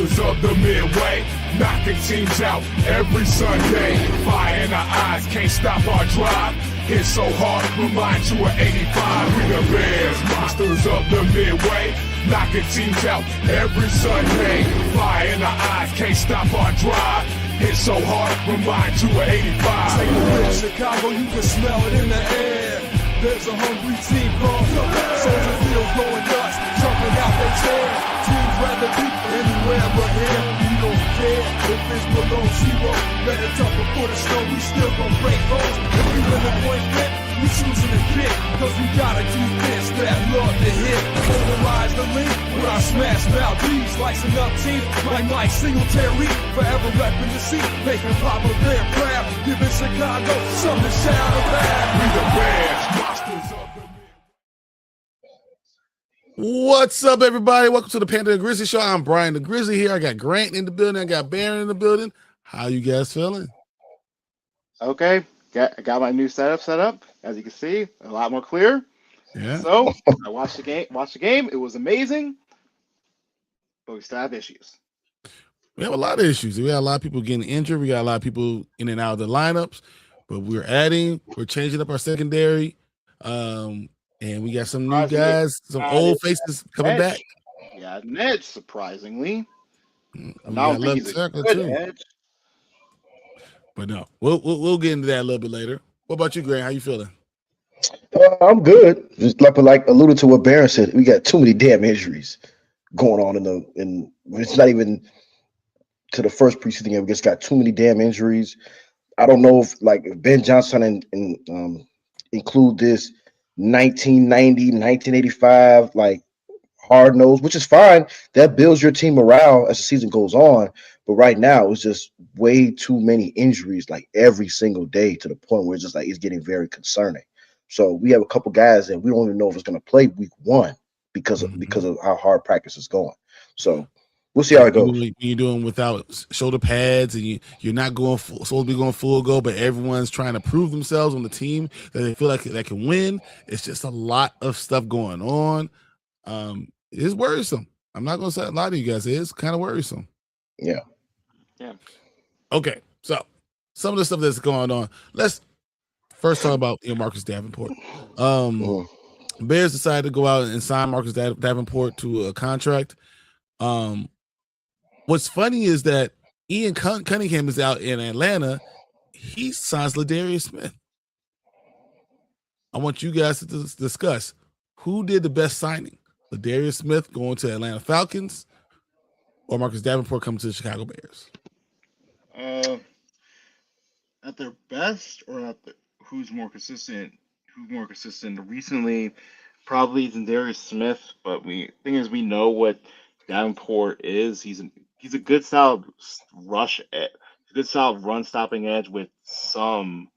monsters of the midway, knocking teams out every Sunday. Fire in our eyes, can't stop our drive. Hit so hard, remind you of 85. We the Bears, monsters of the midway, knocking teams out every Sunday. Fire in our eyes, can't stop our drive. Hit so hard, remind you of 85. Take a look, Chicago, you can smell it in the air. There's a hungry team called Soldier Field going nuts, jumping out their chair. Teams rather be anywhere but here. We don't care if it's below zero. Better tougher for the snow, we still gon' break roads. If we win the point fit, we choosing to kick, cause we got a defense that love to hit. Polarize the link with our smash mouth D's, slicing up teams like Mike Singletary. Forever repping the seat, making Papa Bear proud, giving Chicago something to shout about. We the Bears, monsters of the What's up, everybody? Welcome to the Panda and Grizzly Show. I'm Brian the Grizzly here. I got Grant in the building. I got Baron in the building. How you guys feeling? Okay, got my new setup set up. As you can see, a lot more clear. Yeah. So I watched the game. It was amazing, but we still have issues. We have a lot of issues. We got a lot of people getting injured. We got a lot of people in and out of the lineups, but we're changing up our secondary. And we got some new guys, some old faces coming back. Yeah, Ned, surprisingly. Now he's a good edge. But no, we'll get into that a little bit later. What about you, Grant? How you feeling? I'm good. Just like alluded to what Baron said, we got too many damn injuries going on in it's not even to the first preseason game. We just got too many damn injuries. I don't know if Ben Johnson and include this 1990, 1985, hard nose, which is fine. That builds your team morale as the season goes on. But right now, it's just way too many injuries, every single day, to the point where it's just it's getting very concerning. So we have a couple guys that we don't even know if it's going to play week one because of how hard practice is going. So we'll see how it goes. You're doing without shoulder pads, and you're not supposed to be going full go, but everyone's trying to prove themselves on the team that they feel like they can win. It's just a lot of stuff going on. It's worrisome. I'm not going to say a lot of you guys. It is kind of worrisome. Yeah. Okay, so some of the stuff that's going on. Let's first talk about Marcus Davenport. Bears decided to go out and sign Marcus Davenport to a contract. What's funny is that Ian Cunningham is out in Atlanta. He signs Ladarius Smith. I want you guys to discuss who did the best signing: Ladarius Smith going to Atlanta Falcons, or Marcus Davenport coming to the Chicago Bears? At their best, or who's more consistent? Who's more consistent? Recently, probably Ladarius Smith. But we know what Davenport is. He's a good solid good solid run stopping edge with some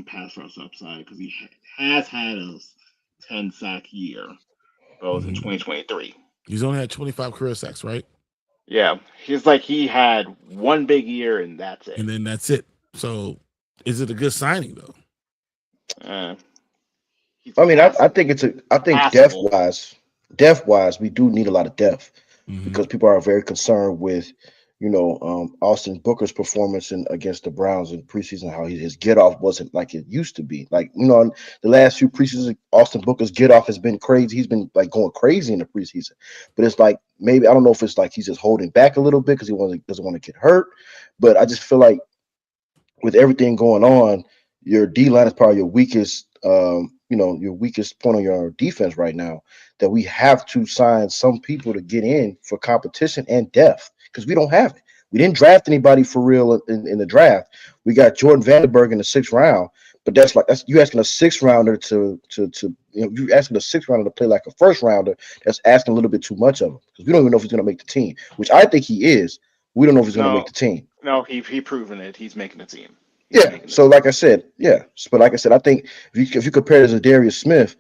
pass rush upside, because he has had a 10 sack year, both in 2023. He's only had 25 career sacks, right? Yeah, he had one big year and that's it. And then that's it. So, is it a good signing though? I think depth wise, we do need a lot of depth because people are very concerned with, Austin Booker's performance against the Browns in preseason, how his get off wasn't like it used to be. The last few preseasons, Austin Booker's get off has been crazy. He's been going crazy in the preseason, but it's maybe I don't know if it's he's just holding back a little bit because he doesn't want to get hurt. But I just feel like with everything going on, your D line is probably your weakest. Your weakest point on your defense right now, that we have to sign some people to get in for competition and depth, because we don't have it. We didn't draft anybody for real in the draft. We got Jordan Vandenberg in the 6th round, but that's you asking a 6th rounder you asking a 6th rounder to play like a 1st rounder. That's asking a little bit too much of him, because we don't even know if he's going to make the team, which I think he is. We don't know if he's going to make the team. No, he proven it. He's making the team. So like I said, I think if you compare it to Ladarius Smith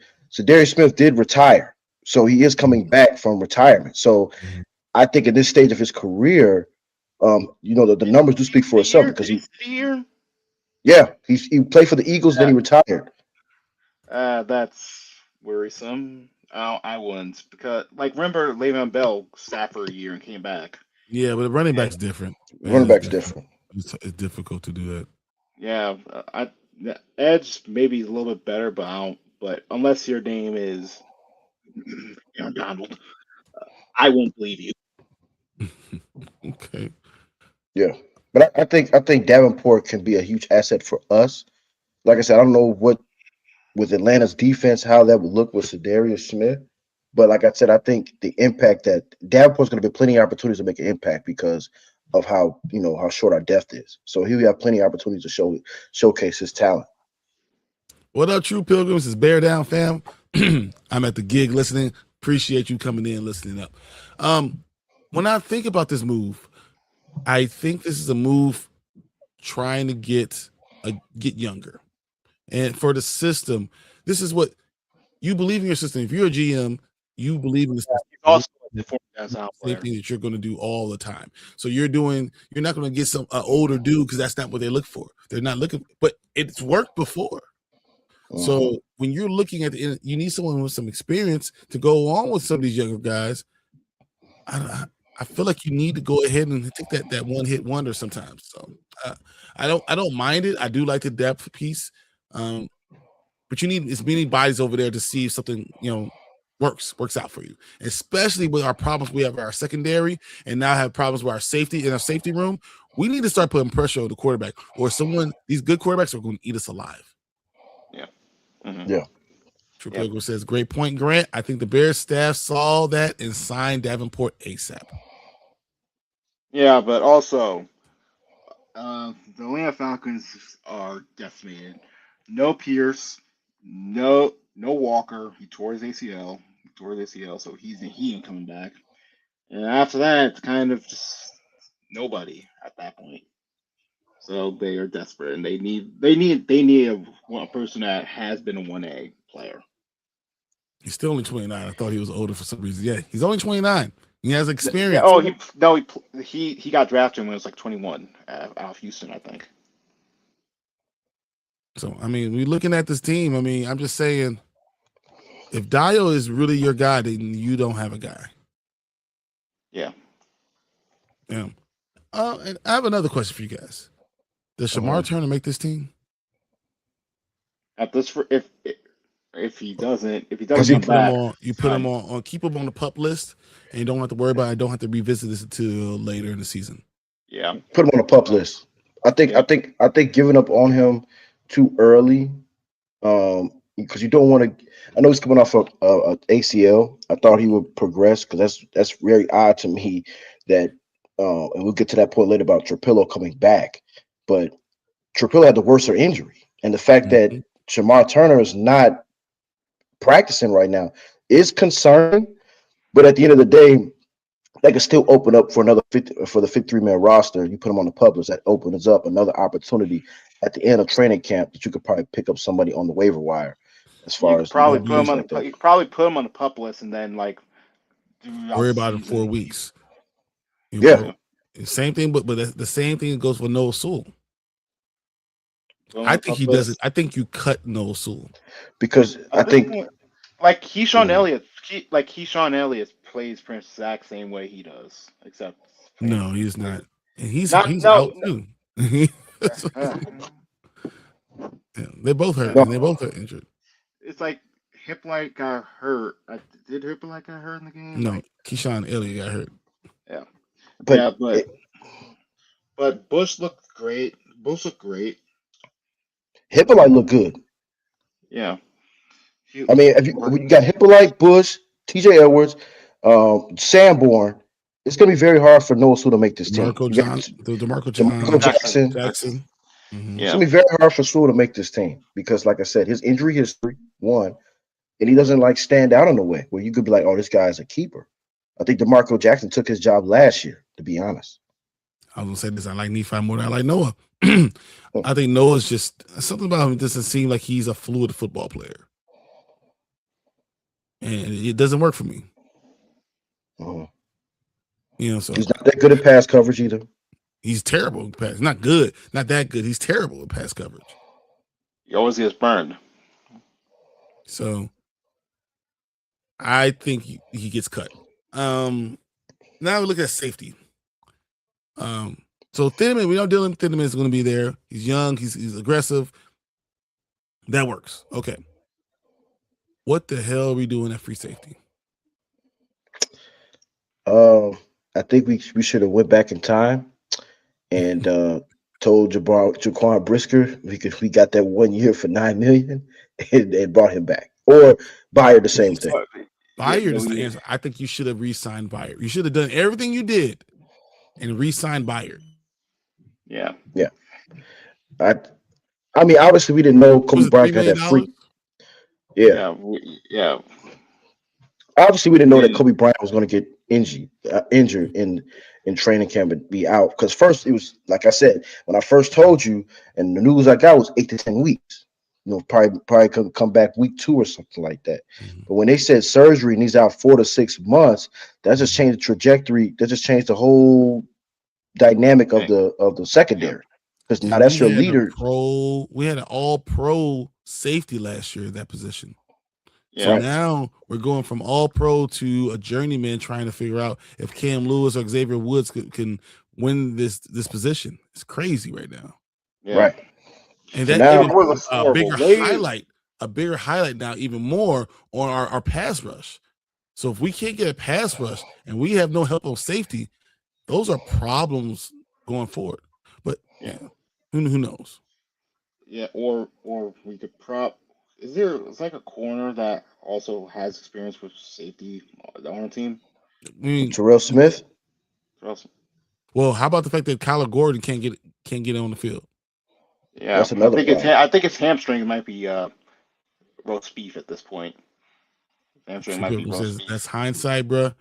did retire, so he is coming back from retirement. So I think at this stage of his career, the numbers do speak for itself, because he played for the Eagles, then he retired. That's worrisome. I wouldn't because remember Le'Veon Bell sat for a year and came back. Yeah, but the running back's different. Running back's different. It's difficult to do that. Yeah, the edge maybe a little bit better, but I don't. But unless your name is Aaron Donald, I won't believe you. Okay. Yeah, but I think Davenport can be a huge asset for us. Like I said, I don't know what with Atlanta's defense how that would look with Sedarius Smith, but like I said, I think the impact that Davenport's going to be plenty of opportunities to make an impact because of how how short our depth is. So he'll have plenty of opportunities to showcase his talent. What up, True Pilgrims? It's Bear Down, fam. I'm at the gig listening. Appreciate you coming in, listening up. When I think about this move, I think this is a move trying to get younger. And for the system, this is what you believe in your system. If you're a GM, you believe in the system. Also, same thing that you're going to do all the time. So you're not going to get some older dude because that's not what they look for. They're not looking, but it's worked before. So when you're looking at you need someone with some experience to go along with some of these younger guys. I feel like you need to go ahead and take that one hit wonder sometimes. So I don't mind it. I do like the depth piece, but you need as many bodies over there to see if something works out for you. Especially with our problems we have our secondary, and now have problems with our safety in our safety room. We need to start putting pressure on the quarterback, or these good quarterbacks are going to eat us alive. Yeah. Yeah. True Pilgrim says, great point, Grant. I think the Bears staff saw that and signed Davenport ASAP. Yeah, but also, the Atlanta Falcons are decimated. No Pierce, no Walker. He tore his ACL. So he ain't coming back. And after that, it's kind of just nobody at that point. So they are desperate, and they need a person that has been a 1A player. He's still only 29. I thought he was older for some reason. Yeah, he's only 29. He has experience. Yeah, he got drafted when he was like 21 out of Houston, I think. So I mean, we're looking at this team. I mean, I'm just saying, if Dio is really your guy, then you don't have a guy. Yeah. Yeah. And I have another question for you guys. Does Shamar Turner make this team? At this, if he doesn't come back, put him on, keep him on the pup list, and you don't have to worry about it. I don't have to revisit this until later in the season. Yeah, put him on the pup list. I think giving up on him too early, because you don't want to. I know he's coming off a ACL. I thought he would progress because that's very odd to me that, and we'll get to that point later about Trapilo coming back, but Trapilo had the worser injury, and the fact that Shamar Turner is not practicing right now is concerning. But at the end of the day, they can still open up for another 50 for the 53-man roster. You put them on the public, that opens up another opportunity at the end of training camp that you could probably pick up somebody on the waiver wire. As far as probably put him on you could probably put him on the pup list and then worry about him 4 weeks. Yeah, same thing, but the same thing goes for Noah Sewell. I think he does it. I think you cut Noah Sewell because I think Keyshawn Elliott plays the exact same way he does, except no, he's not. And he's out too. Yeah, they both hurt. And they both are injured. It's like Hippolyte got hurt. Did Hippolyte get hurt in the game? No, Keyshawn Elliott got hurt. Yeah, but Bush looked great. Hippolyte looked good. Yeah. I mean, when you got Hippolyte, Bush, TJ Edwards, Sanborn, it's going to be very hard for Noah Sewell to make this team. DeMarco Jackson. Mm-hmm. It's going to be very hard for Sewell to make this team because, like I said, his injury history, one, and he doesn't stand out in a way where you could be like, oh, this guy's a keeper. I think DeMarco Jackson took his job last year, to be honest. I was going to say this. I like Nephi more than I like Noah. I think Noah's just something about him doesn't seem like he's a fluid football player. And it doesn't work for me. Uh-huh. So he's not that good at pass coverage either. He's terrible at pass. Not good. Not that good. He's terrible at pass coverage. He always gets burned. So I think he gets cut. Now we look at safety. So Thieneman, we know Dylan Thieneman is going to be there. He's young. He's aggressive. That works. Okay. What the hell are we doing at free safety? I think we should have went back in time and told Jaquan Brisker we got that 1 year for $9 million and brought him back, or Byard the same thing. Byard is the answer. I think you should have re-signed Byard. You should have done everything you did and re-signed Byard. Yeah. I mean, obviously we didn't know Kobe Bryant got that free. Yeah. Obviously, we didn't know that Kobe Bryant was going to get injured in training camp and be out. Because first, it was like I said, when I first told you, and the news I got was 8 to 10 weeks. You know, probably could come back week 2 or something like that. Mm-hmm. But when they said surgery and he's out 4 to 6 months, that just changed the trajectory. That just changed the whole dynamic of the secondary. Because now that's your leader. We had an all-pro safety last year at that position. Yeah. So now we're going from all pro to a journeyman trying to figure out if Cam Lewis or Xavier Woods can win this position. It's crazy right now. Yeah. Right. And that was a bigger highlight now, even more on our pass rush. So if we can't get a pass rush and we have no help on safety, those are problems going forward. But who knows? Yeah, or we could it's like a corner that also has experience with safety on the team? Terrell Smith? Well, how about the fact that Kyler Gordon can't get on the field? Yeah, that's another I think his hamstring might be roast beef at this point. Hamstring might be roast beef. That's hindsight, bro.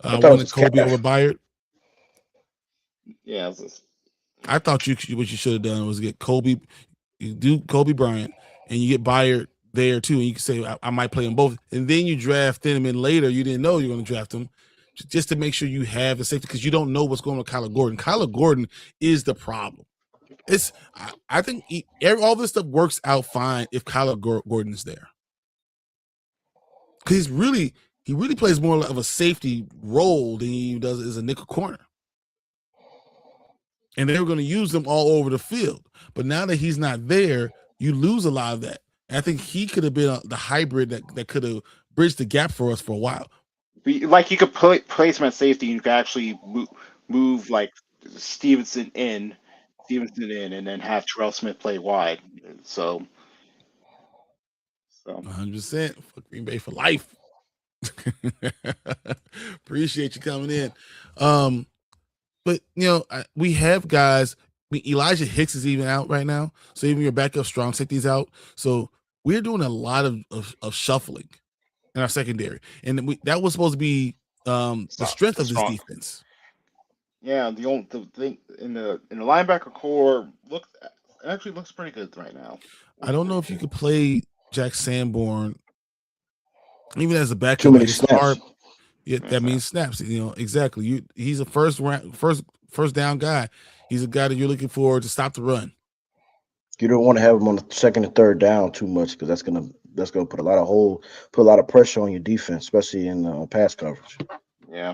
I wanted Kobe over Byard. Yeah, I thought what you should have done was get Kobe. You do Kobe Bryant, and you get Byard there too, and you can say I might play them both, and then you draft them in later. You didn't know you were going to draft them, just to make sure you have the safety because you don't know what's going on with Kyler Gordon. Kyler Gordon is the problem. I think all this stuff works out fine if Kyler Gordon is there, because he really plays more of a safety role than he does as a nickel corner. And they were going to use them all over the field, but now that he's not there, you lose a lot of that. And I think he could have been the hybrid that could have bridged the gap for us for a while. Like you could place him at safety, and you could actually move like Stevenson in, and then have Terrell Smith play wide. So 100% for Green Bay for life. Appreciate you coming in. But we have guys. Elijah Hicks is even out right now, so even your backup strong safety's out. So we're doing a lot of shuffling in our secondary, and that was supposed to be the strength of this defense. Yeah, the thing in the linebacker core looks pretty good right now. I don't know if you could play Jack Sanborn even as a backup. Too many snaps. Yeah, that means snaps. Exactly. He's a first down guy. He's a guy that you're looking for to stop the run. You don't want to have him on the second and third down too much because that's gonna put a lot of pressure on your defense, especially in pass coverage. Yeah.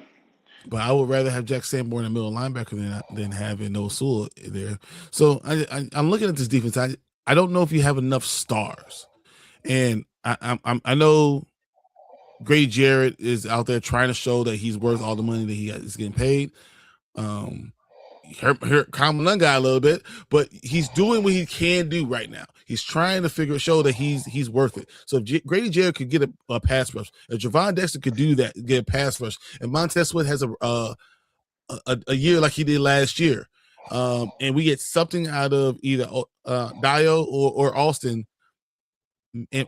But I would rather have Jack Sanborn in the middle linebacker than having Osul there. So I'm looking at this defense. I don't know if you have enough stars, and I know Grady Jarrett is out there trying to show that he's worth all the money that he is getting paid. Common guy a little bit, but he's doing what he can do right now. He's trying to show that he's worth it. So if Grady Jarrett could get a pass rush, if Javon Dexter could do that, get a pass rush, and Montez Sweat has a year like he did last year, and we get something out of either Dio or Austin,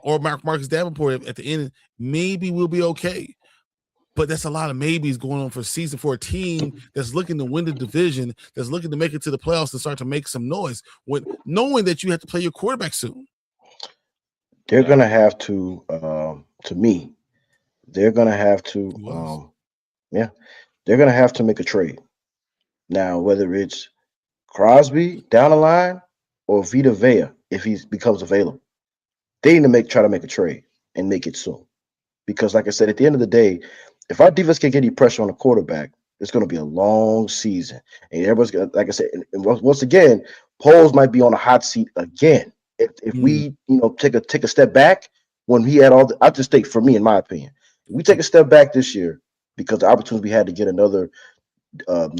or Marcus Davenport at the end, maybe we'll be okay. But that's a lot of maybes going on for season for a team that's looking to win the division, that's looking to make it to the playoffs and start to make some noise, knowing that you have to play your quarterback soon. They're going to have to me, they're going to have to, they're going to have to make a trade. Now, whether it's Crosby down the line or Vita Vea, if he becomes available, they need to try to make a trade and make it soon. because, like I said, at the end of the day, if our defense can get any pressure on the quarterback, it's going to be a long season. And everybody's gonna, like I said, and once again, Poles might be on a hot seat again. If we, take a step back when he had all I just think, for me, in my opinion, if we take a step back this year because the opportunity we had to get another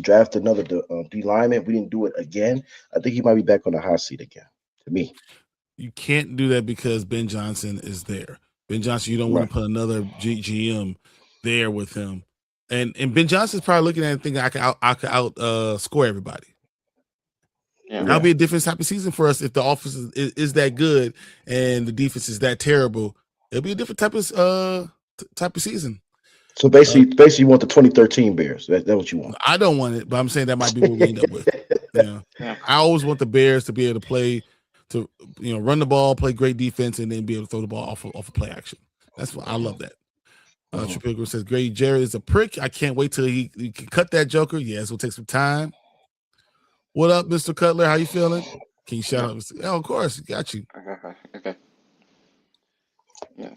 draft another D lineman, we didn't do it again. I think he might be back on the hot seat again. To me, You can't do that because Ben Johnson is there. Ben Johnson, you don't want Right. to put another GM there with him. And Ben Johnson's probably looking at it and thinking I could out score everybody. Yeah. That'll be a different type of season for us if the offense is that good and the defense is that terrible. It'll be a different type of season. So basically, you want the 2013 Bears. That's what you want. I don't want it, but I'm saying that might be what we end up with. Yeah. I always want the Bears to be able to play, to run the ball, play great defense, and then be able to throw the ball off of play action. That's what I love that. Trapilo says, "Great, Jared is a prick. I can't wait till he can cut that joker. Yeah, it's gonna take some time." What up, Mr. Cutler? How you feeling? Can you shout out? Oh, of course, got you. Okay. Yeah.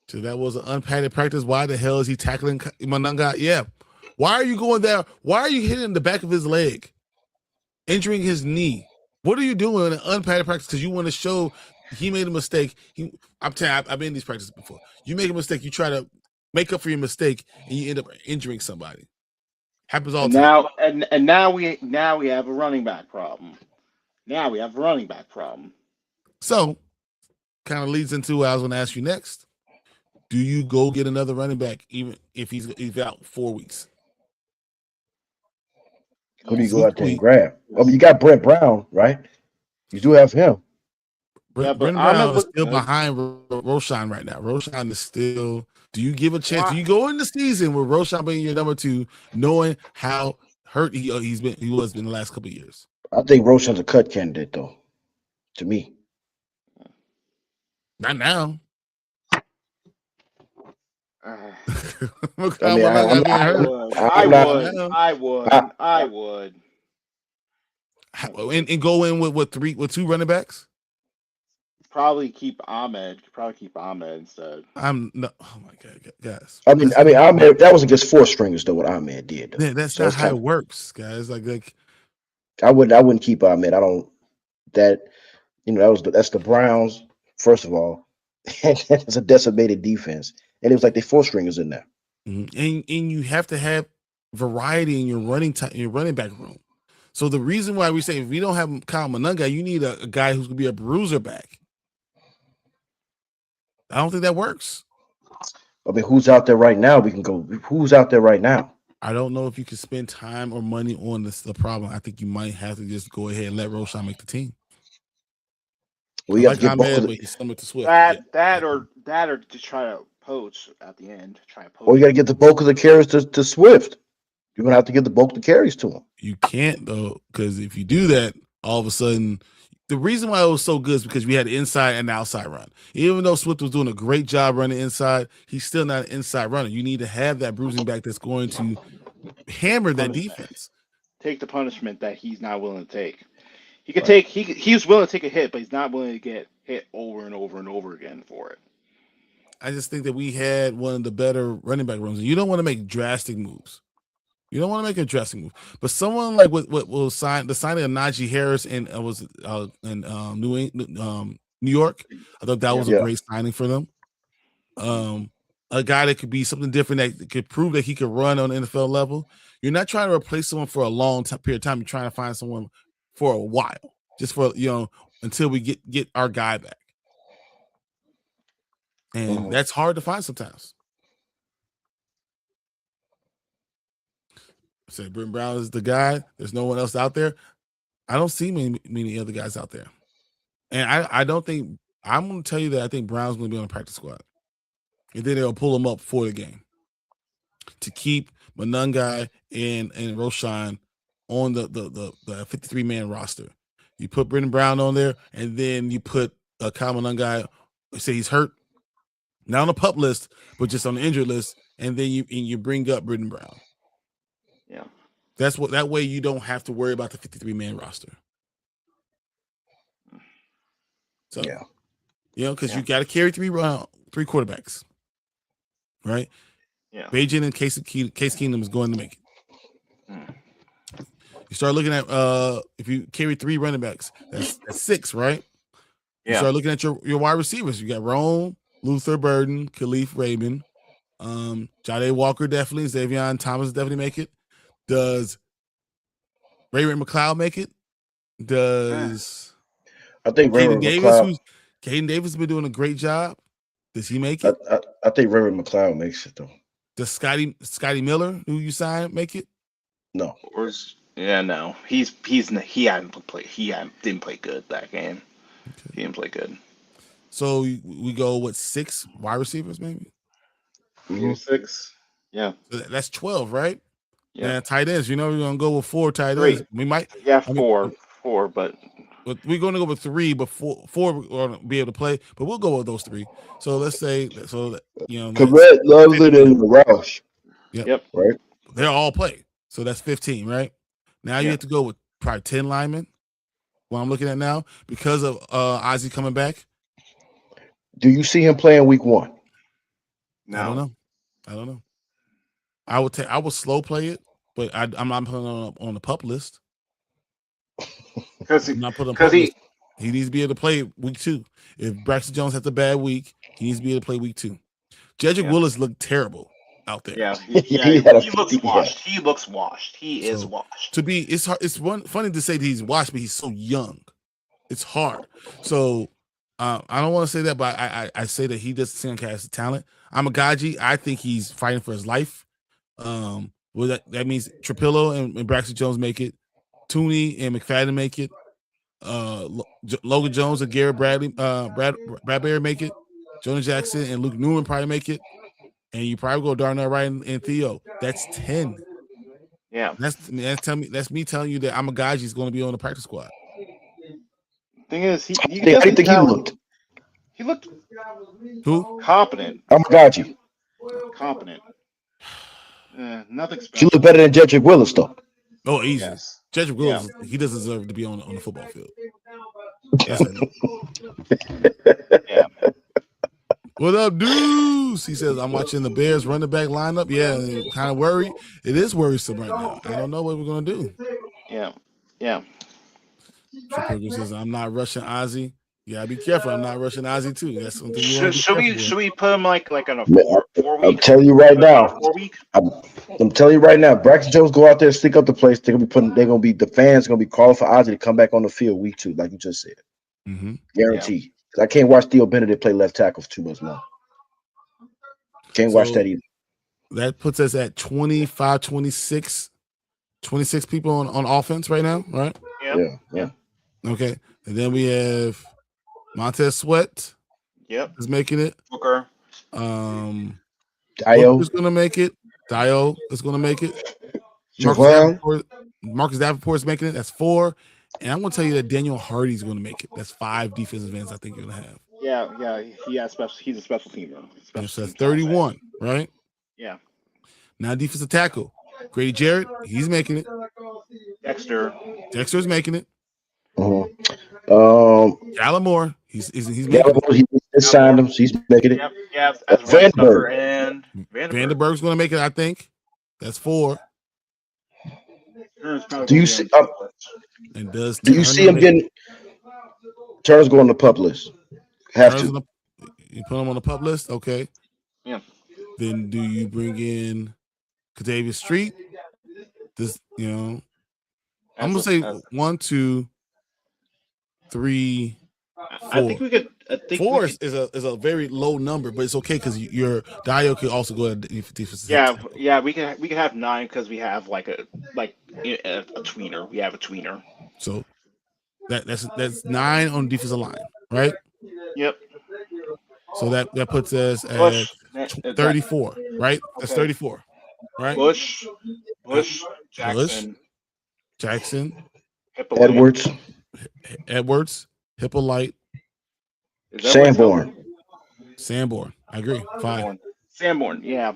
So that was an unpadded practice. Why the hell is he tackling Mananga? Yeah. Why are you going there? Why are you hitting the back of his leg, injuring his knee? What are you doing in an unpadded practice? Because you want to show he made a mistake. I'm telling you, I've been in these practices before. You make a mistake, you try to make up for your mistake, and you end up injuring somebody. Happens all the time. Now we have a running back problem. So, kind of leads into what I was going to ask you next. Do you go get another running back, even if he's out 4 weeks? Who do you go out there and grab? I mean, you got Brett Brown, right? You do have him. Brendan Brown is still behind Roshan right now. Roshan is still. Do you give a chance? Do you go in the season with Roshan being your number 2, knowing how hurt he was in the last couple of years? I think Roshan's a cut candidate, though. To me, not now. I would. And go in with 2 running backs. Probably keep Ahmed instead. Oh my god, guys. I mean, Ahmed, that was against 4 stringers though. What Ahmed did. Yeah, that's not how it works, guys. Like I wouldn't keep Ahmed. I don't. That's the Browns. First of all, it's a decimated defense, and it was like they 4 stringers in there. And you have to have variety in your running back room. So the reason why we say if we don't have Kyle Manunga, you need a guy who's gonna be a bruiser back. I don't think that works. I mean, who's out there right now? We can go. Who's out there right now? I don't know if you can spend time or money on this. The problem. I think you might have to just go ahead and let Roshan make the team. We have to get both. He's similar to Swift. That or to try to poach at the end. Or you got to get the bulk of the carries to Swift. You're gonna have to get the bulk of the carries to him. You can't though, because if you do that, all of a sudden. The reason why it was so good is because we had inside and outside run. Even though Swift was doing a great job running inside, he's still not an inside runner. You need to have that bruising back that's going to hammer that defense. Take the punishment that he's not willing to take. He could take. He's willing to take a hit, but he's not willing to get hit over and over and over again for it. I just think that we had one of the better running back rooms. You don't want to make drastic moves. You don't want to make a drastic move, but someone like what will sign the signing of Najee Harris in New York. I thought that was a great signing for them. A guy that could be something different that could prove that he could run on the NFL level. You're not trying to replace someone for a long period of time. You're trying to find someone for a while, just for until we get our guy back, and that's hard to find sometimes. Say Brendan Brown is the guy. There's no one else out there. I don't see many other guys out there. And I don't think I'm going to tell you that I think Brown's going to be on the practice squad. And then they'll pull him up for the game to keep Manungai and Roshan on the 53-man roster. You put Brendan Brown on there, and then you put Kyle Manungai, say he's hurt, not on the PUP list, but just on the injured list, and then you bring up Brendan Brown. Yeah, that way you don't have to worry about the 53-man roster. So because you got to carry 3 quarterbacks. right? Yeah. Beijing and Case Keenum is going to make it. You start looking at if you carry 3 running backs, that's 6, right? You start looking at your wide receivers. You got Rome, Luther Burden, Khalif Raymond, Jade Walker definitely, Xavier Thomas definitely make it. Does Raymond McLeod make it? Does I think Caden Raymond Davis, McLeod. Caden Davis has been doing a great job. Does he make it? I think Raymond McLeod makes it though. Does Scotty Miller, who you signed, make it? No. No. He didn't play good that game. Okay. He didn't play good. So we go with 6 wide receivers, maybe? 6. Yeah. So that's 12, right? Yeah. And tight ends, we're gonna go with 4 tight ends. We might. Yeah, 4, but we're gonna go with 3, but 4 we're gonna be able to play. But we'll go with those 3. So let's say Correct, Loveland and Roush. Yep. Right. They'll all play. So that's 15, right? Now you have to go with probably 10 linemen. What I'm looking at now, because of Ozzy coming back. Do you see him playing week 1? No. I don't know. I would slow play it, but I'm not putting on the pup list. Because he needs to be able to play week 2. If Braxton Jones has a bad week, he needs to be able to play week 2. Jedrick Willis looked terrible out there. Yeah, he looks washed. He looks washed. He is washed. It's hard. It's funny to say that he's washed, but he's so young. It's hard. So I don't want to say that, but I say that he doesn't seem like he has the talent. Amagaji, I think he's fighting for his life. Well, that means Trapilo and Braxton Jones make it. Tooney and McFadden make it. Logan Jones and Garrett Bradbury make it. Jonah Jackson and Luke Newman probably make it. And you probably go Darnell Wright and Theo. That's 10. Yeah. That's me telling you that Amagaji is going to be on the practice squad. Thing is, he looked. He looked who? Competent. Amagaji. Competent. Nothing special. She looked better than Jedrick Willis though. Oh, easy. Yes. Jedrick Willis, he doesn't deserve to be on the football field. Yeah. What up, dudes? He says, I'm watching the Bears running back lineup. Yeah, kind of worried. It is worrisome right now. I don't know what we're going to do. Yeah. Yeah. Triple says, I'm not rushing Ozzy. Yeah, be careful. I'm not rushing Ozzy, too. That's something should we put him like on a 4 week? I'm telling you right now. 4 week? I'm telling you right now, Braxton Jones go out there, stick up the place. The fans gonna be calling for Ozzy to come back on the field week 2, like you just said. Mm-hmm. Guaranteed. Yeah. I can't watch Theo Benedict play left tackle for too much more. Can't watch that either. That puts us at 25, 26 people on offense right now, right? Yeah. Okay. And then we have Montez Sweat. Yep. Is making it. Booker. Dio is gonna make it. Dio is gonna make it. Marcus Davenport is making it. That's 4. And I'm gonna tell you that Daniel Hardy's gonna make it. That's 5 defensive ends I think you're gonna have. Yeah. He's a special teamer. So that's 31, right? Yeah. Now defensive tackle. Grady Jarrett, he's making it. Dexter's making it. Gallimore, he's making it. He signed him, so he's making it. Yeah. Vandenberg's gonna make it, I think. That's 4. Do you see? Do you see him getting? Turner's going on the pup list. Have to. You put him on the pup list, okay? Yeah. Then do you bring in Kadavius Street? I'm gonna say 1, 2, 3, 4. I think we could. 4 is a very low number, but it's okay because your Dio could also go at defensive. Yeah. We can have 9 because we have a tweener. We have a tweener. So that's 9 on defensive line, right? Yep. So that puts us at 34, right? That's 34, right? Bush, Jackson, Edwards, Hippolyte, Sanborn. I agree. 5. Sanborn, yeah.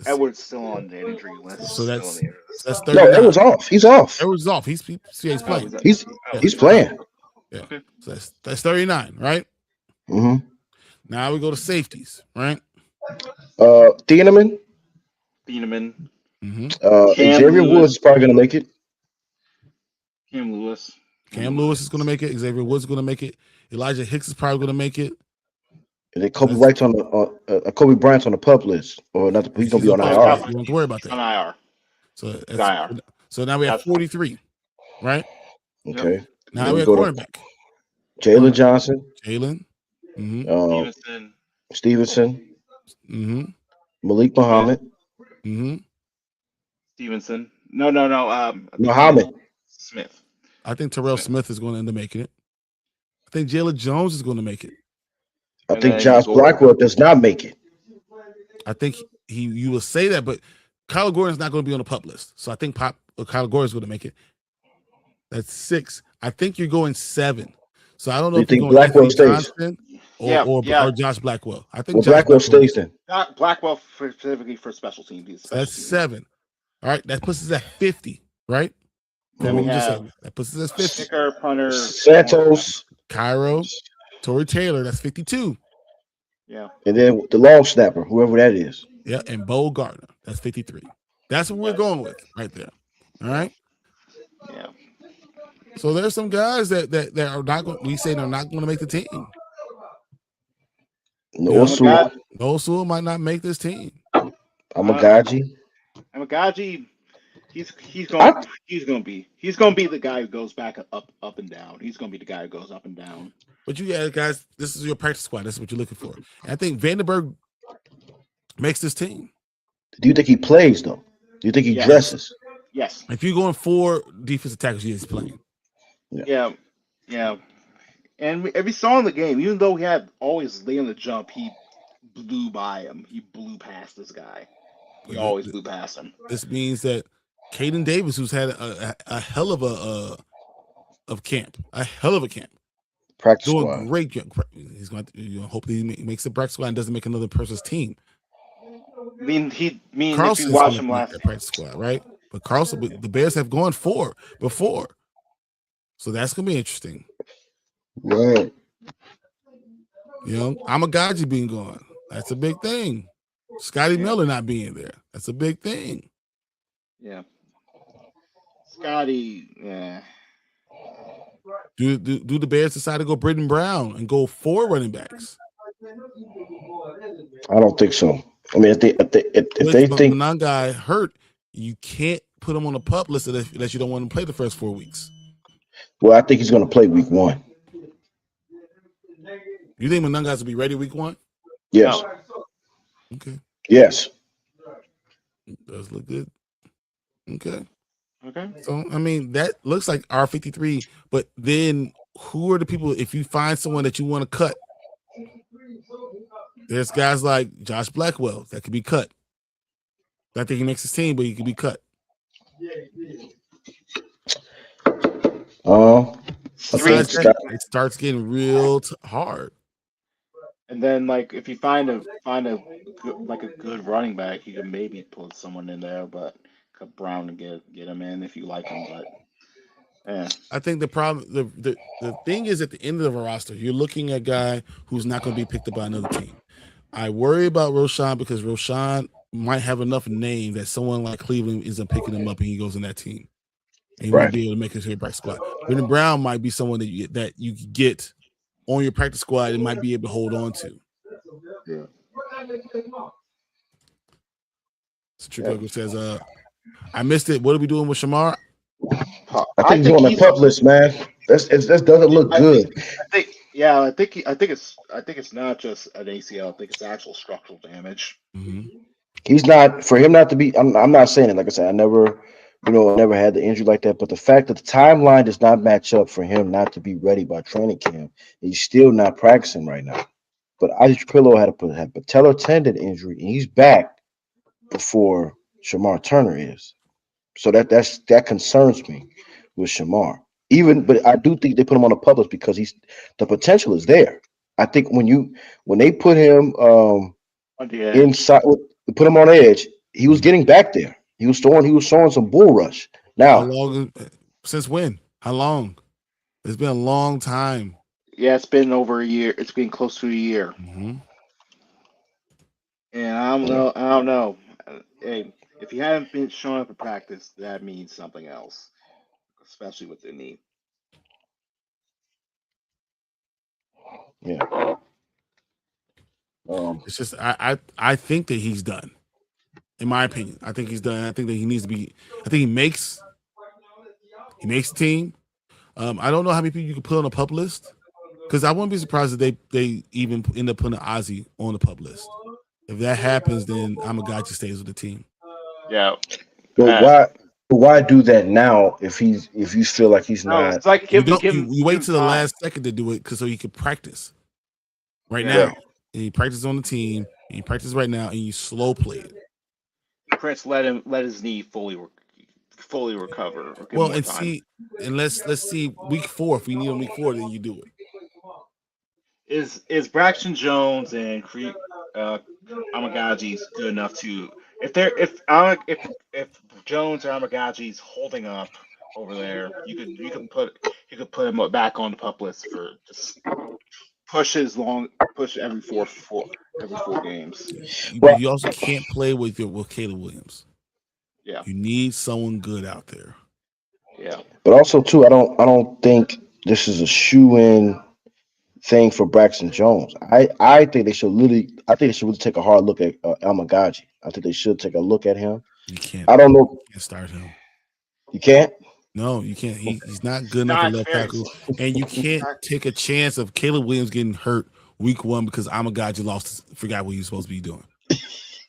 Edwards still on the injury list. So that's 39. No, Edwards off. He's off. Edwards off. He's playing. He's playing. Yeah. Okay. So that's 39, right? Mm-hmm. Now we go to safeties, right? Thieneman. Thieneman, Cam Xavier Lewis, Woods is probably gonna make it. Cam Lewis. Cam Lewis is going to make it. Xavier Woods is going to make it. Elijah Hicks is probably going to make it. And then Kobe Bryant's on the Kobe Bryant's on the pup list, or not? He's gonna be on IR. IR. You don't have to worry about He's on that. IR. So so now we have 43, right? Okay. Yep. Now Then we we have go to cornerback. Jalen Johnson, Jalen. Mm-hmm. Stevenson. Stevenson, Mm-hmm. Malik Muhammad, Mm-hmm. Stevenson. No. Muhammad. Smith. I think Terrell Smith is going to end up making it. I think Jalen Jones is going to make it. I think Josh Blackwell does not make it. I think you will say that, but Kyler Gordon's not going to be on the pup list. So I think Kyler Gordon's going to make it. That's 6. I think you're going 7. So I don't know You if you're think going Blackwell Anthony stays? Johnson or Josh Blackwell. I think Well, Josh Blackwell stays then. Not Blackwell specifically for special teams. So that's 7. All right, that puts us at 50, right? Then we just have said. That puts us at 50. kicker, punter, Santos, Cairo, Torrey Taylor, that's 52. Yeah. and then the long snapper, whoever that is. Yeah, and Bo Gardner, that's 53. That's what we're going with right there. All right. Yeah. So there's some guys that are not going. We say they're not going to make the team. Noah Sewell, Noah Sewell might not make this team. Amagaji. Amagaji, he's gonna be the guy who goes back up and down. He's gonna be the guy who goes up and down. But you guys, this is your practice squad. This is what you're looking for. And I think Vandenberg makes this team. Do you think he plays though? Do you think he dresses? Yes. If you're going 4 defensive tackles, he's playing. Yeah. And we saw in the game, even though he had always lay on the jump, he blew by him. He blew past this guy. He always blew past him. This means that Caden Davis, who's had a hell of a camp, Practice doing squad. great. He's going to hopefully he makes the practice squad and doesn't make another person's team. I mean, if Carlson's you watch him last practice squad, right? But Carlson, the Bears have gone 4 before, so that's going to be interesting. Right. You know, Amagaji being gone, that's a big thing. Scotty Miller not being there, that's a big thing. Yeah. Scotty, yeah. Do the Bears decide to go Britton Brown and go 4 running backs? I don't think so. I mean, if they think when that guy hurt, you can't put him on a pup list unless you don't want him to play the first 4 weeks. Well, I think he's going to play week 1. You think Manungas will be ready week 1? Yes. Okay. Yes. Does look good. Okay. Okay. So I mean that looks like R53, but then who are the people if you find someone that you want to cut? There's guys like Josh Blackwell that could be cut. I think he makes his team, but he could be cut. It starts getting real hard. And then, like, if you find a good running back, you can maybe put someone in there, but cut Brown and get him in if you like him. But yeah, I think the problem, the thing is, at the end of the roster, you're looking at a guy who's not going to be picked up by another team. I worry about Roshan because Roshan might have enough name that someone like Cleveland ends up picking him up and he goes in that team. And he might be able to make his head practice squad. Brendan Brown might be someone that you get on your practice squad and might be able to hold on to. Yeah. So Triple says, I missed it. What are we doing with Shamar? I think he's on the pup list, man. That doesn't look good. I think it's not just an ACL. I think it's actual structural damage. Mm-hmm. He's not for him not to be. I'm not saying it. Like I said, I never had the injury like that. But the fact that the timeline does not match up for him not to be ready by training camp, he's still not practicing right now. But Ozzy Trapilo had a patellar tendon injury, and he's back before Shamar Turner is. So that concerns me with Shamar. But I do think they put him on the public because the potential is there. I think when they put him inside, put him on edge, he was getting back there. He was showing some bull rush. Now, since when? How long? It's been a long time. Yeah, it's been over a year. It's been close to a year. Mm-hmm. And I don't know. Hey, if you haven't been showing up at practice, that means something else, especially with the knee. Yeah. It's just I think that he's done. In my opinion, I think he's done. I think that he needs to be. I think he makes the team. I don't know how many people you can put on a pup list, because I wouldn't be surprised if they even end up putting Ozzy on the pup list. If that happens, then Amagachi stays with the team. Yeah. But why do that now if you feel like he's No, not? it's like You wait till the last second to do it so you can practice right now. And you practice on the team. And you practice right now, and you slow play it. Chris, let his knee fully recover. Or Well, and see, and let's see week 4. If we need him week 4, then you do it. Is Braxton Jones and Amagaji's good enough to if Jones or Amagaji's holding up over there, you could put him back on the pup list for just push every four games. But you also can't play with Caleb Williams. Yeah. You need someone good out there. Yeah. But also too, I don't think this is a shoe-in thing for Braxton Jones. I think they should really take a hard look at Amagaji. I think they should take a look at him. You can't. I don't know. You can't start him. You can't? No, you can't. He's not good enough at left tackle, and you can't take a chance of Caleb Williams getting hurt week 1 because Amagaji forgot what he was supposed to be doing,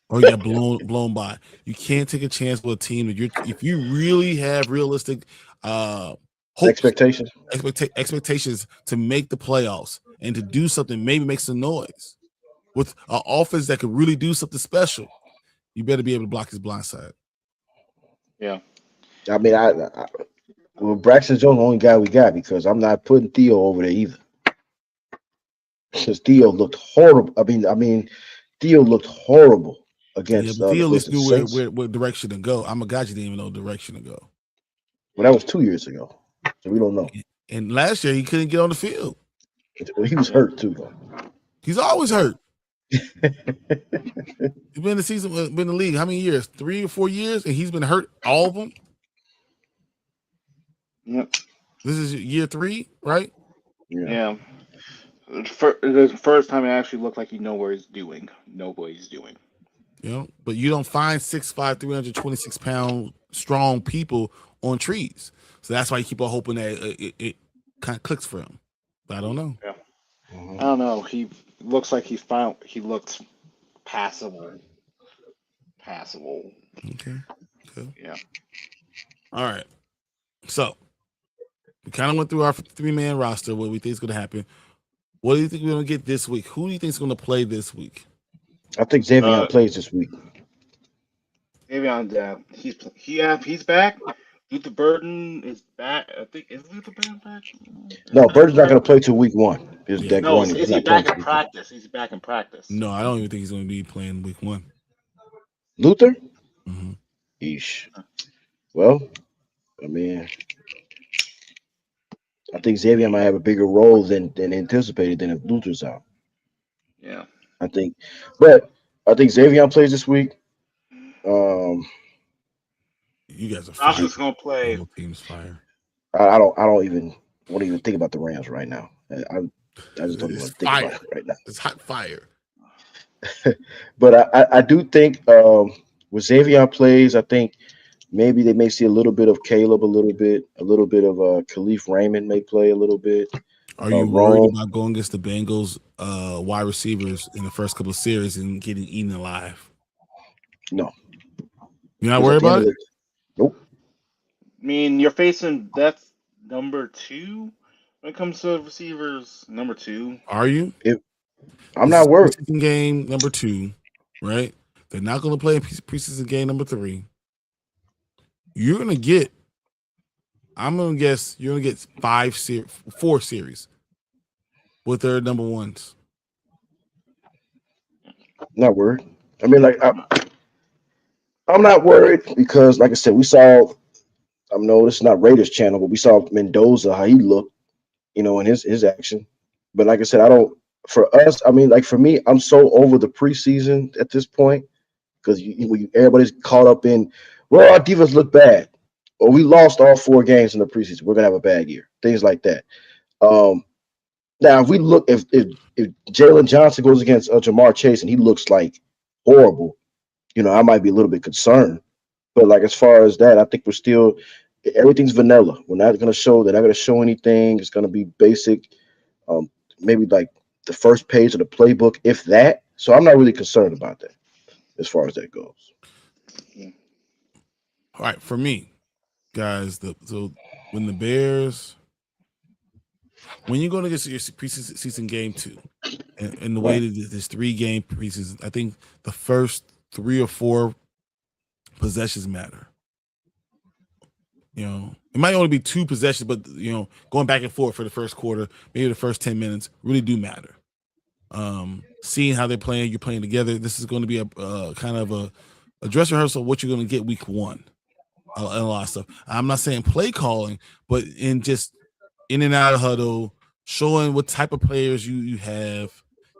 or he got blown by. You can't take a chance with a team that if you really have realistic expectations to make the playoffs and to do something, maybe make some noise with an offense that could really do something special. You better be able to block his blind side. Yeah. I mean, well, Braxton Jones the only guy we got, because I'm not putting Theo over there either. Because Theo looked horrible. I mean, Theo looked horrible against. Yeah, but Theo at least knew what direction to go. Amagaji didn't even know direction to go. Well, that was 2 years ago, so we don't know. And last year he couldn't get on the field. He was hurt too, though. He's always hurt. He's been in the season, been in the league. How many years? 3 or 4 years, and he's been hurt all of them. Yep. This is year 3, right? Yeah. The first time it actually looked like you know what he's doing. You know, but you don't find 6'5", 326-pound strong people on trees. So that's why you keep on hoping that it kind of clicks for him. But I don't know. Yeah. I don't know. He looks like he looked passable. Okay. Yeah. All right. So we kind of went through our 3-man roster, what we think is going to happen. What do you think we're going to get this week? Who do you think is going to play this week? I think Xavier plays this week. Xavier, he's back. Luther Burden is back. I think is Luther Burden back? No, Burden's not going to play till week 1. Is he back in practice? He's back in practice. No, I don't even think he's going to be playing week 1. Luther? Mm-hmm. Eesh. Well, I mean, I think Xavier might have a bigger role than anticipated than if Luther's out. Yeah. I think Xavier plays this week. You guys are Josh gonna play. The whole team's fire. I don't even think about the Rams right now. I just don't even think about it right now. It's hot fire. But I do think when Xavier plays, I think maybe they may see a little bit of Caleb, a little bit of Khalif Raymond may play a little bit. Are you worried about going against the Bengals wide receivers in the first couple of series and getting eaten alive? No. You're not worried about it? Nope. I mean, you're facing that's number 2 when it comes to receivers. Number 2. Are you? I'm not worried. Preseason game number 2, right? They're not going to play in preseason game number 3. You're going to get, I'm going to guess, you're going to get 4 series with their number 1s. Not worried. I mean, like, I'm not worried because, like I said, we saw, I know this is not Raiders channel, but we saw Mendoza, how he looked, in his action. But like I said, I for us, I mean, like for me, I'm so over the preseason at this point because everybody's caught up in, well, our defense looked bad, or we lost all 4 games in the preseason. We're gonna have a bad year. Things like that. Um, Now, if we look, if Jalen Johnson goes against Jamar Chase and he looks like horrible, I might be a little bit concerned. But like as far as that, I think we're still everything's vanilla. We're not going to show. They're not going to show anything. It's going to be basic. Maybe like the first page of the playbook, if that. So I'm not really concerned about that as far as that goes. All right, for me, guys, when the Bears, when you go to get your preseason game 2, and the way that this 3-game preseason, I think the first 3 or 4 possessions matter. It might only be 2 possessions, but going back and forth for the first quarter, maybe the first 10 minutes really do matter. Seeing how they're playing, you're playing together. This is going to be a kind of a dress rehearsal of what you're going to get week 1. And a lot of stuff. I'm not saying play calling, but in and out of huddle, showing what type of players you have.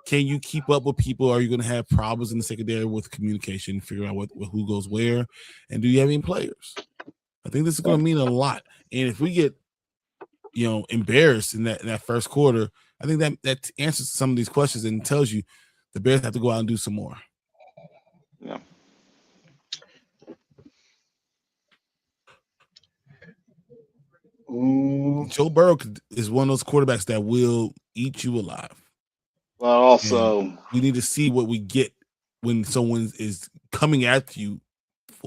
Can you keep up with people? Are you going to have problems in the secondary with communication, figure out who goes where, and do you have any players? I think this is going to mean a lot. And if we get, embarrassed in that first quarter, I think that answers some of these questions and tells you the Bears have to go out and do some more. Yeah. Joe Burrow is one of those quarterbacks that will eat you alive. But also, we need to see what we get when someone is coming at you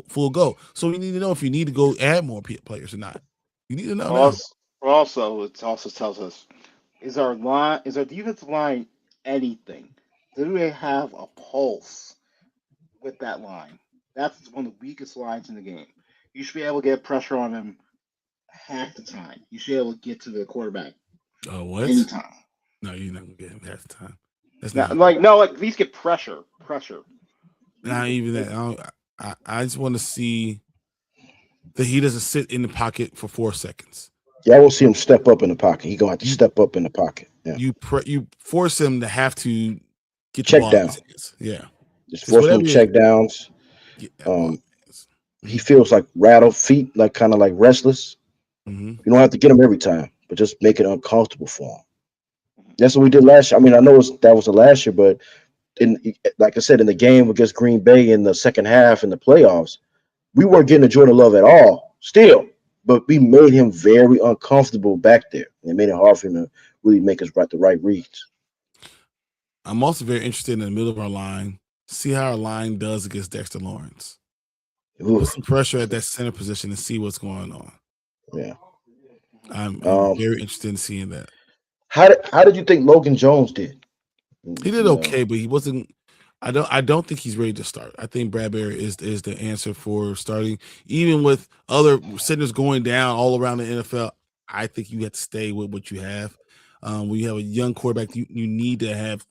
full go. So we need to know if you need to go add more players or not. You need to know. Also, it also tells us, is our defensive line anything? Do they have a pulse with that line? That's one of the weakest lines in the game. You should be able to get pressure on them half the time. You should be able to get to the quarterback anytime. No, you're not gonna get him half the time. That's not at least get pressure. Not even that. I just want to see that he doesn't sit in the pocket for 4 seconds. Yeah, I will see him step up in the pocket. He's gonna have to step up in the pocket. Yeah. You force him to have to get check the ball down. Yeah, just force him to check downs. He feels like rattled feet, like kind of like restless. Mm-hmm. You don't have to get him every time, but just make it uncomfortable for him. That's what we did last year. I mean, I know that was the last year, but like I said, in the game against Green Bay in the second half in the playoffs, we weren't getting the Jordan Love at all still, but we made him very uncomfortable back there. It made it hard for him to really make us the right reads. I'm also very interested in the middle of our line, see how our line does against Dexter Lawrence. Put some pressure at that center position and see what's going on. Yeah. I'm very interested in seeing that. How did you think Logan Jones did? He did okay, but he wasn't. I don't think he's ready to start. I think Bradbury is the answer for starting, even with other centers going down all around the NFL. I think you have to stay with what you have. When you have a young quarterback, you need to have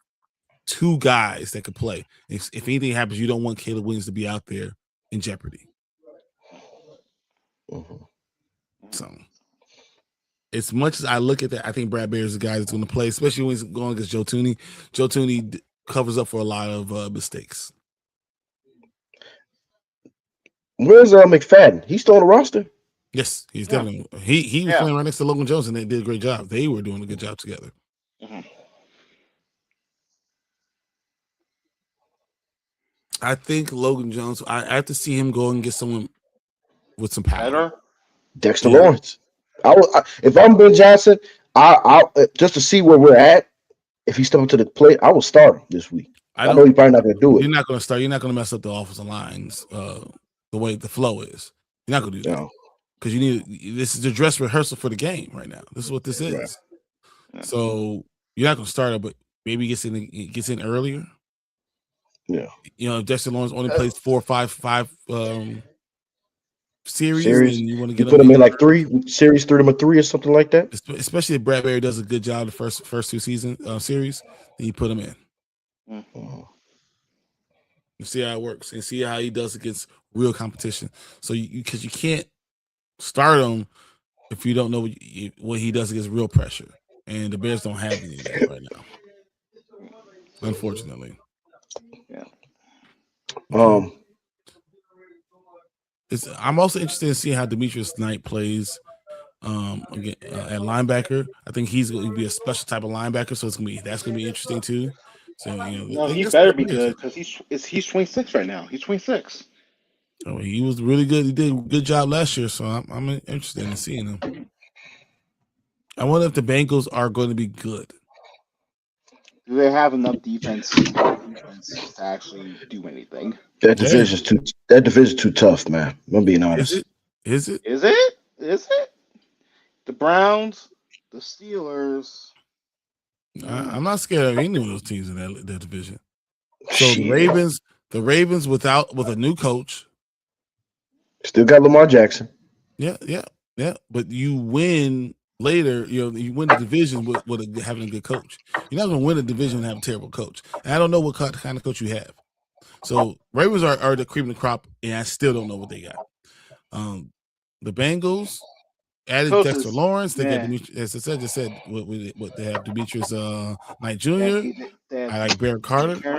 2 guys that could play. If anything happens, you don't want Caleb Williams to be out there in jeopardy. Mm-hmm. So, as much as I look at that, I think Bradbury is the guy that's going to play, especially when he's going against Joe Thuney. Joe Thuney covers up for a lot of mistakes. Where's McFadden? He's still on the roster? Yes, he's definitely. He was playing right next to Logan Jones, and they did a great job. They were doing a good job together. Mm-hmm. I think Logan Jones. I have to see him go and get someone with some power. Better? Dexter Lawrence. If I'm Ben Johnson, I just to see where we're at. If he step up to the plate, I will start him this week. I know he's probably not going to do it. You're not going to start. You're not going to mess up the offensive lines the way the flow is. You're not going to do that because you need. This is the dress rehearsal for the game right now. This is what this is. Right. So you're not going to start it, but maybe he gets in earlier. Yeah. If Dexter Lawrence only plays 4 or 5 series, and you want to get put him in like 3 series, 3 to 3 or something like that. Especially if Bradbury does a good job the first 2 series, then you put him in. Mm-hmm. And see how it works, and see how he does against real competition. So because you can't start him if you don't know what he does against real pressure, and the Bears don't have any of that right now. unfortunately. Yeah. Um, I'm also interested in seeing how Demetrius Knight plays again at linebacker. I think he's going to be a special type of linebacker, so that's gonna be interesting too. So No, they he got some better be players. good because he's 26 right now. He's 26. Oh, he was really good. He did a good job last year, so I'm interested in seeing him. I wonder if the Bengals are going to be good. Do they have enough defense to actually do anything? that division's too tough, man. I'm being honest. Is it? Is it? Is it? The Browns, the Steelers. I'm not scared of any of those teams in that division. So Shit. the Ravens with a new coach. Still got Lamar Jackson. Yeah. But you win later. You win the division with having a good coach. You're not going to win a division and have a terrible coach. And I don't know what kind of coach you have. So Ravens are the cream of the crop, and I still don't know what they got. The Bengals added Dexter Lawrence. They got Demetrius, as I just said, what they have Demetrius Knight Jr. I like Barrett Carter. They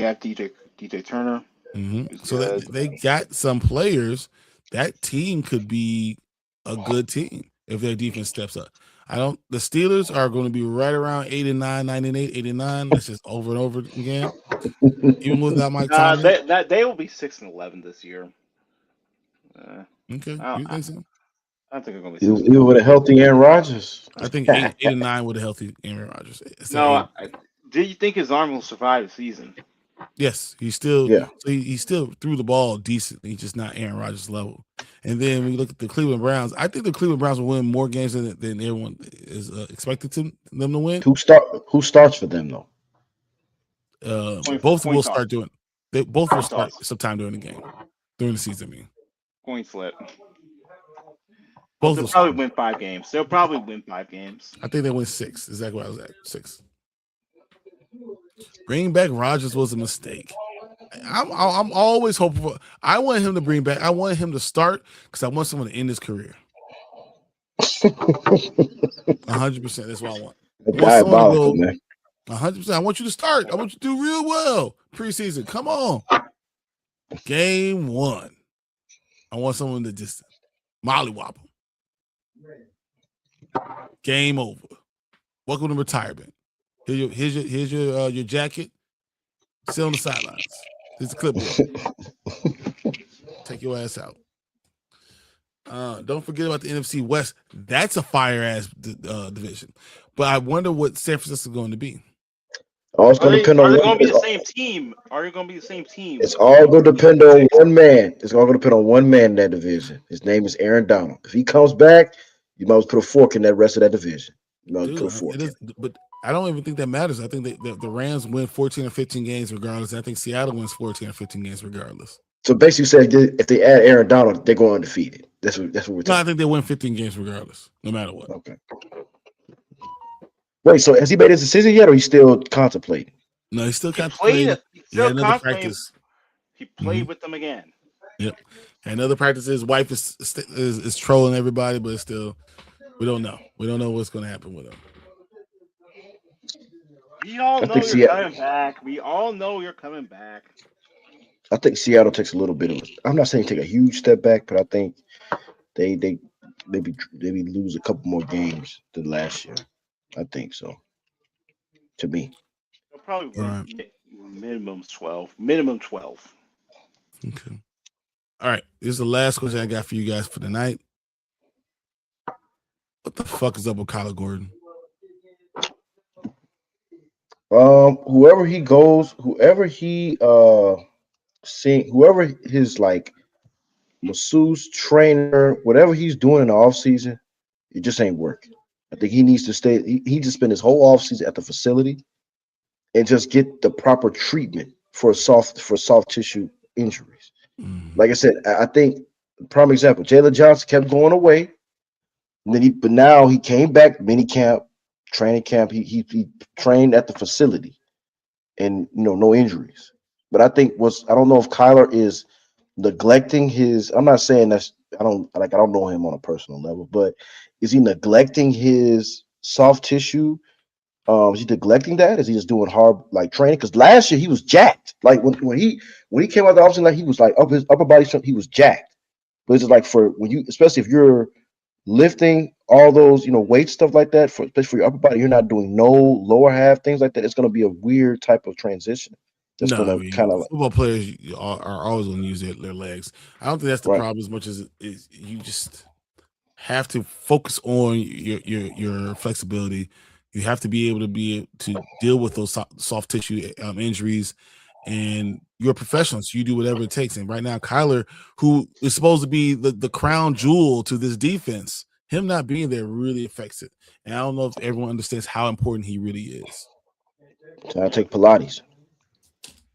have DJ Turner. Mm-hmm. So they got some players. That team could be a good team if their defense steps up. The Steelers are going to be right around 89, 98, 89. That's just over and over again. Even without Mike Tomlin. They will be 6-11 this year. Okay, you think so? I think they're going to be 6. Even with a healthy Aaron Rodgers. I think 8-9 with a healthy Aaron Rodgers. No, do you think his arm will survive the season? Yes, he still threw the ball decently, just not Aaron Rodgers level. And then when you look at the Cleveland Browns, I think the Cleveland Browns will win more games than everyone is expected them to win. Who starts for them though? Both will start doing. They both will start sometime during the season. I mean, coin flip. Both they'll probably win 5 games. They'll probably win 5 games. I think they win 6. Exactly where I was at. 6. Bringing back Rodgers was a mistake. I'm always hoping for. I want him to bring back. I want him to start because I want someone to end his career. 100%. That's what I want. Diabolical, man. 100%. I want you to start. I want you to do real well preseason. Come on. Game 1. I want someone to just mollywop him. Game over. Welcome to retirement. Here's your jacket. Sit on the sidelines. Here's the clipboard. Take your ass out. Don't forget about the NFC West. That's a fire ass division. But I wonder what San Francisco is going to be. Are they going to be the same team? Are you going to be the same team? It's all going to depend on one man. It's all going to depend on one man in that division. His name is Aaron Donald. If he comes back, you might as well put a fork in that rest of that division. You might put a fork. But I don't even think that matters. I think the Rams win 14 or 15 games regardless. I think Seattle wins 14 or 15 games regardless. So basically, say if they add Aaron Donald, they're going undefeated. That's what we're talking. No, I think they win 15 games regardless, no matter what. Okay. Wait, so has he made his decision yet, or he's still contemplating? No, he's still contemplating. He had another practice. He played with them again. Yep. And another practice. His wife is trolling everybody, but still, we don't know. We don't know what's going to happen with him. We all know you're coming back. We all know you're coming back. I think Seattle takes a little bit of. I'm not saying take a huge step back, but I think they maybe lose a couple more games than last year. I think so. To me, they'll probably win minimum 12. Minimum 12. Okay. All right. This is the last question I got for you guys for tonight. What the fuck is up with Kyler Gordon? Whoever he goes, whoever his like masseuse trainer, whatever he's doing in the offseason, it just ain't working. I think he needs to stay. He just spent his whole offseason at the facility and just get the proper treatment for soft tissue injuries. Mm-hmm. Like I said, I think prime example, Jalen Johnson kept going away, and then but now he came back mini camp, training camp. He trained at the facility, and no injuries. But I don't know if Kyler is neglecting his. I'm not saying that's. I don't know him on a personal level, but is he neglecting his soft tissue Is he neglecting that? Is he just doing hard like training? Because last year he was jacked. Like when he came out the offseason, like he was like up his upper body strength, he was jacked. But it's just like for when you, especially if you're lifting all those, weight stuff like that, especially for your upper body, you're not doing no lower half things like that. It's going to be a weird type of transition. That's No, I going to mean, kind of football players are always going to use their legs. I don't think that's the Right. problem as much as you just have to focus on your flexibility. You have to be able to deal with those soft tissue injuries, and you're professionals. You do whatever it takes. And right now, Kyler, who is supposed to be the crown jewel to this defense, him not being there really affects it. And I don't know if everyone understands how important he really is. So I take Pilates.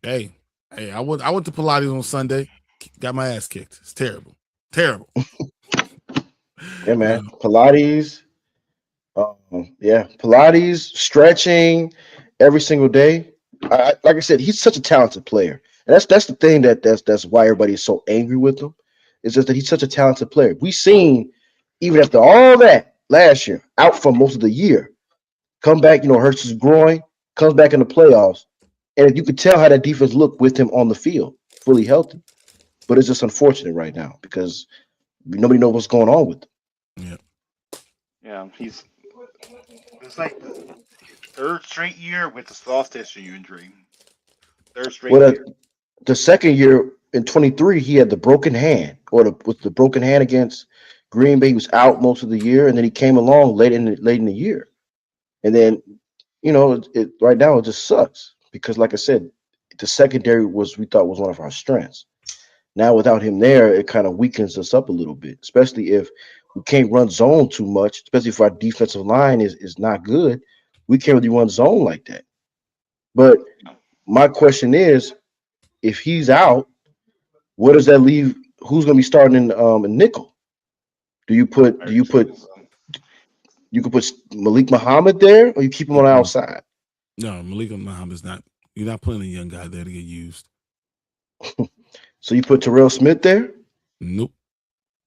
Hey, I went to Pilates on Sunday, got my ass kicked. It's terrible. Yeah, man. Pilates. Pilates, stretching every single day. Like I said, he's such a talented player, and that's the thing that's why everybody is so angry with him. It's just that he's such a talented player. We seen even after all that last year, out for most of the year, come back, hurts his groin, comes back in the playoffs, and you could tell how that defense looked with him on the field, fully healthy. But it's just unfortunate right now because nobody knows what's going on with him. Yeah, it's like the third straight year with the soft tissue injury. Third straight year. The second year in 23, he had the broken hand, with the broken hand against Green Bay. He was out most of the year, and then he came along late in the year. And then, right now it just sucks because, like I said, the secondary we thought was one of our strengths. Now without him there, it kind of weakens us up a little bit, especially if we can't run zone too much, especially if our defensive line is not good. We can't really run zone like that. But my question is, if he's out, where does that leave? Who's going to be starting in nickel? You could put Malik Muhammad there, or you keep him on the outside? No, Malik Muhammad's not. You're not putting a young guy there to get used. So you put Terrell Smith there? Nope.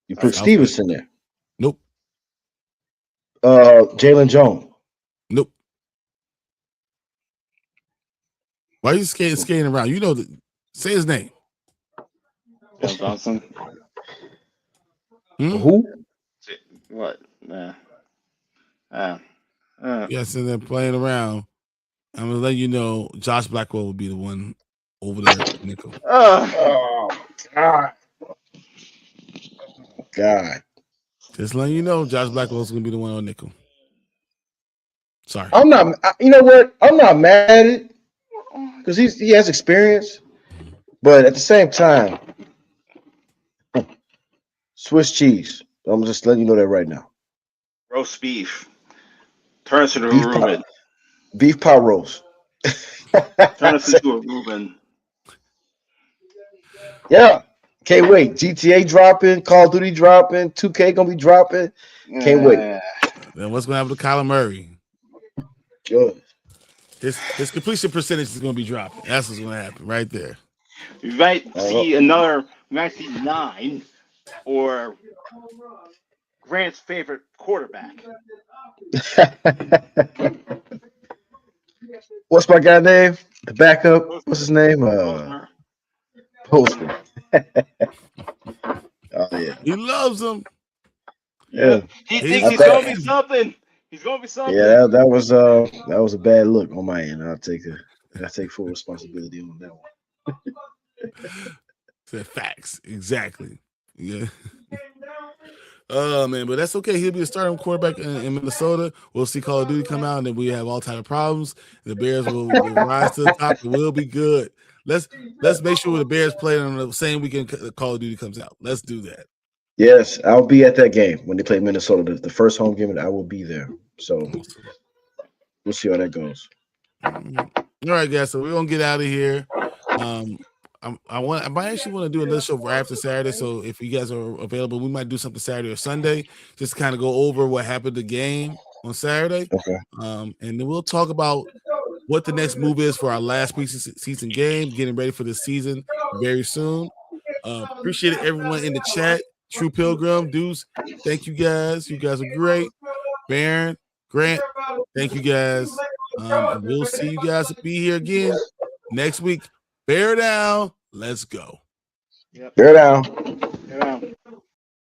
You put Stevenson there? Nope. Jalen Jones? Nope. Why are you skating around? Say his name. Bill Johnson. Who? What? Yes, and they're playing around. I'm gonna let you know Josh Blackwell will be the one over there at nickel. Oh God. Just letting you know Josh Blackwell's gonna be the one on nickel. Sorry. I'm not. You know what? I'm not mad at it because he has experience, but at the same time, Swiss cheese. I'm just letting you know that right now. Roast beef. Turn us into a Reuben. Beef pot roast. Turn us into a Reuben. Yeah. Can't wait. GTA dropping, Call of Duty dropping, 2K gonna be dropping. Can't wait. Then what's gonna happen to Kyler Murray? Good. His completion percentage is gonna be dropping. That's what's gonna happen right there. We might see another. We might see 9 or Grant's favorite quarterback. What's my guy name? The backup. What's his name? Postman. Oh yeah. He loves him. Yeah. He thinks he's gonna be something. He's gonna be something. Yeah, that was a bad look on my end. I take full responsibility on that one. Said facts. Exactly. Yeah. Oh man, but that's okay. He'll be a starting quarterback in Minnesota. We'll see Call of Duty come out, and then we have all type of problems. The Bears will rise to the top. It will be good. Let's make sure the Bears play on the same weekend Call of Duty comes out. Let's do that. Yes, I'll be at that game when they play Minnesota. The first home game, I will be there. So we'll see how that goes. All right, guys. So we're gonna get out of here. I might actually want to do another show right after Saturday. So if you guys are available, we might do something Saturday or Sunday, just to kind of go over what happened the game on Saturday. Okay. And then we'll talk about what the next move is for our last preseason game, getting ready for the season very soon. Appreciate everyone in the chat. True Pilgrim, Deuce, thank you guys. You guys are great. Baron, Grant, thank you guys. And we'll see you guys be here again next week. Bear down. Let's go. Bear down.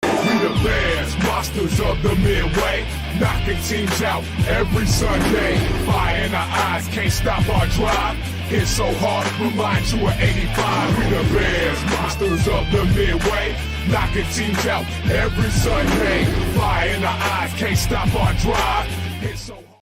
We the Bears, monsters of the Midway, knocking teams out every Sunday. Fire in our eyes, can't stop our drive. Hit so hard, remind you of 85. We the Bears, monsters of the Midway, knocking teams out every Sunday. Fire in our eyes, can't stop our drive.